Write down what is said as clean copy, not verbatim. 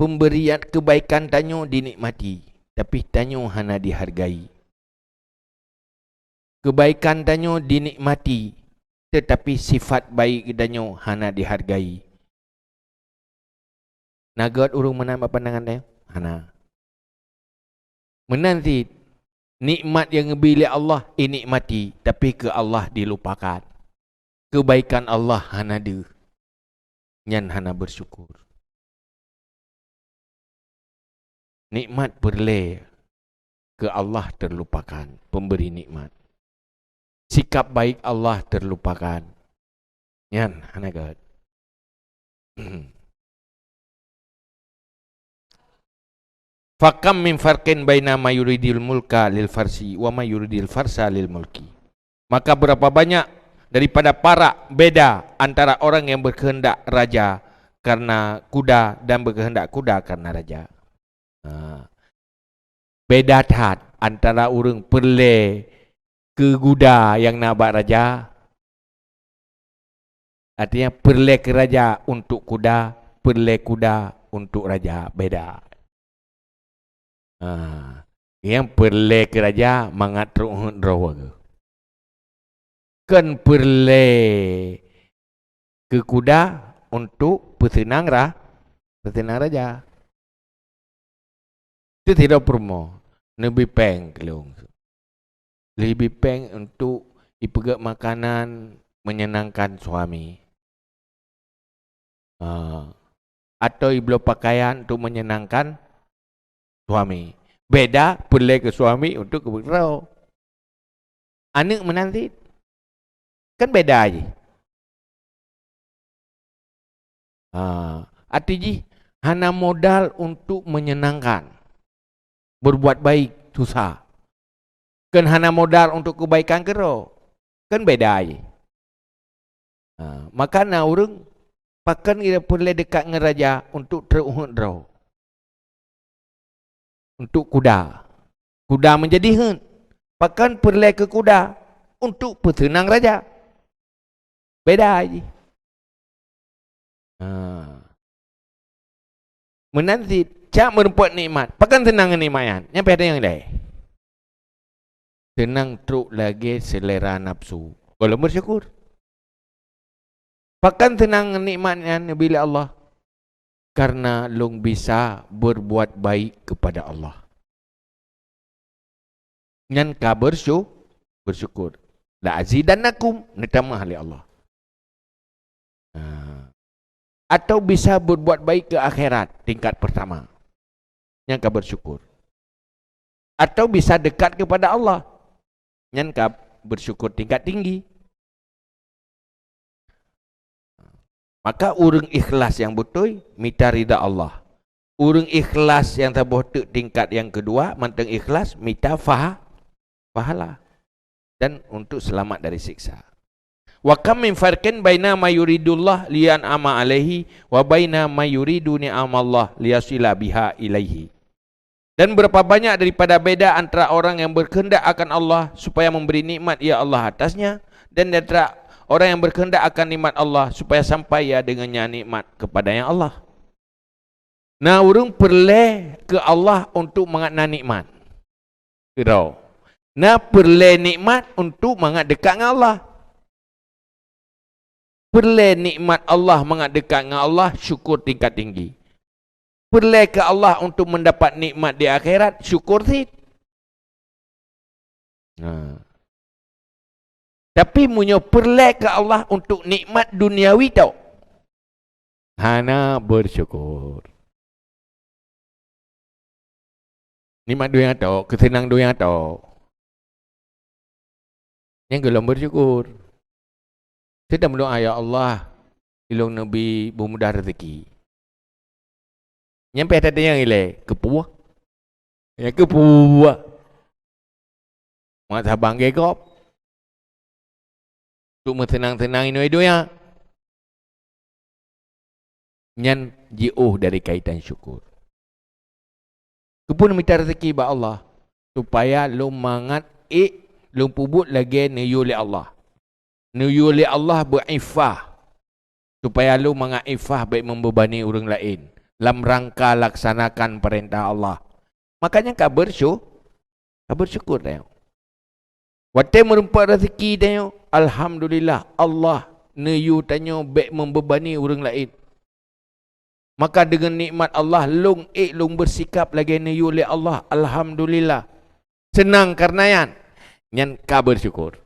pemberian kebaikan tanyo dinikmati, tapi tanyo hana dihargai. Kebaikan tanyo dinikmati, tetapi sifat baik tanyo hana dihargai. Nagot urung menambah pandangan tanyo? Hana. Menanti nikmat yang bila Allah dinikmati, tapi ke Allah dilupakan. Kebaikan Allah hana ada. Nyan hana bersyukur. Nikmat perle ke Allah terlupakan, pemberi nikmat. Sikap baik Allah terlupakan. Nyan hana gad. Fakam min farqin baina ma yuridil mulka lil farsi wa ma yuridil farsa lil mulki. Maka berapa banyak daripada para beda antara orang yang berkehendak raja karena kuda dan berkehendak kuda karena raja. Beda tat antara orang perle ke kuda yang nak buat raja. Artinya perle ke raja untuk kuda, perle kuda untuk raja. Beda. Yang perle ke raja mangat ruhun rawa. Kan perle ke kuda untuk pesenang raja. Itu tidak perlu. Lebih peng kelung. Lebih peng untuk ipegak makanan menyenangkan suami. Atau iblo pakaian untuk menyenangkan suami. Beda perle ke suami untuk keberau. Anak menanti. Kan beda aja. Artinya hana modal untuk menyenangkan. Berbuat baik susah. Kan hana modal untuk kebaikan kero. Kan beda aja. Maka na orang pakan ira perle dekat dengan raja untuk teruhut draw. Untuk kuda. Kuda menjadi hun. Pakan perle ke kuda untuk pesenang raja. Beda aja. Menanti cak merempuat nikmat. Pakan tenang nikmat. Yang ada yang lain. Tenang truk lagi selera nafsu. Kalau bersyukur. Pakan tenang nikmatnya bila Allah. Karena long bisa berbuat baik kepada Allah. Nyan ka bersyukur. La azidannakum nitama ahli Allah. Atau bisa berbuat baik ke akhirat tingkat pertama. Yang ka bersyukur. Atau bisa dekat kepada Allah. Yang ka bersyukur tingkat tinggi. Maka urang ikhlas yang betul minta ridha Allah. Urang ikhlas yang tak betul tingkat yang kedua, manteng ikhlas minta pahala dan untuk selamat dari siksa. Wa kam min farqin baina ma yuridullah liyan ama alaihi wa baina ma yuridu ni'amallah liyasila biha ilaihi. Dan berapa banyak daripada beda antara orang yang berkehendak akan Allah supaya memberi nikmat ya Allah atasnya, dan antara orang yang berkehendak akan nikmat Allah supaya sampai ya dengannya nikmat kepadanya Allah. Nah, orang perle ke Allah untuk mengakna nikmat. Kira. Nah, perle nikmat untuk mengat dekat dengan Allah. Perle nikmat Allah mengat dekat dengan Allah, syukur tingkat tinggi. Perle ke Allah untuk mendapat nikmat di akhirat, syukur sih. Tapi munyo perle ke Allah untuk nikmat duniawi tau. Hana bersyukur. Nikmat dunia tau, kesenang dunia tau. Yang gelom bersyukur. Kita berdoa ya Allah, ilung Nabi bermudah rezeki. Nyampe tadi yang ile kepuah. Yang kepuah. Mak sabang gekop. Untuk mensenang-senang ini dunia. Nyan jauh dari kaitan syukur. Kepun minta rezeki ba Allah supaya lu mangat lu pubut lagi niyu li Allah. Niyu li Allah beriffah supaya lu mangat iffah baik membebani orang lain. dalam rangka laksanakan perintah Allah. Makanya kau bersyukur tengok. Waktu merumpat rezeki tengok, alhamdulillah Allah neyu tanya baik membebani orang lain. Maka dengan nikmat Allah long bersikap lagi neyu oleh Allah, alhamdulillah. Senang karena yan kau bersyukur.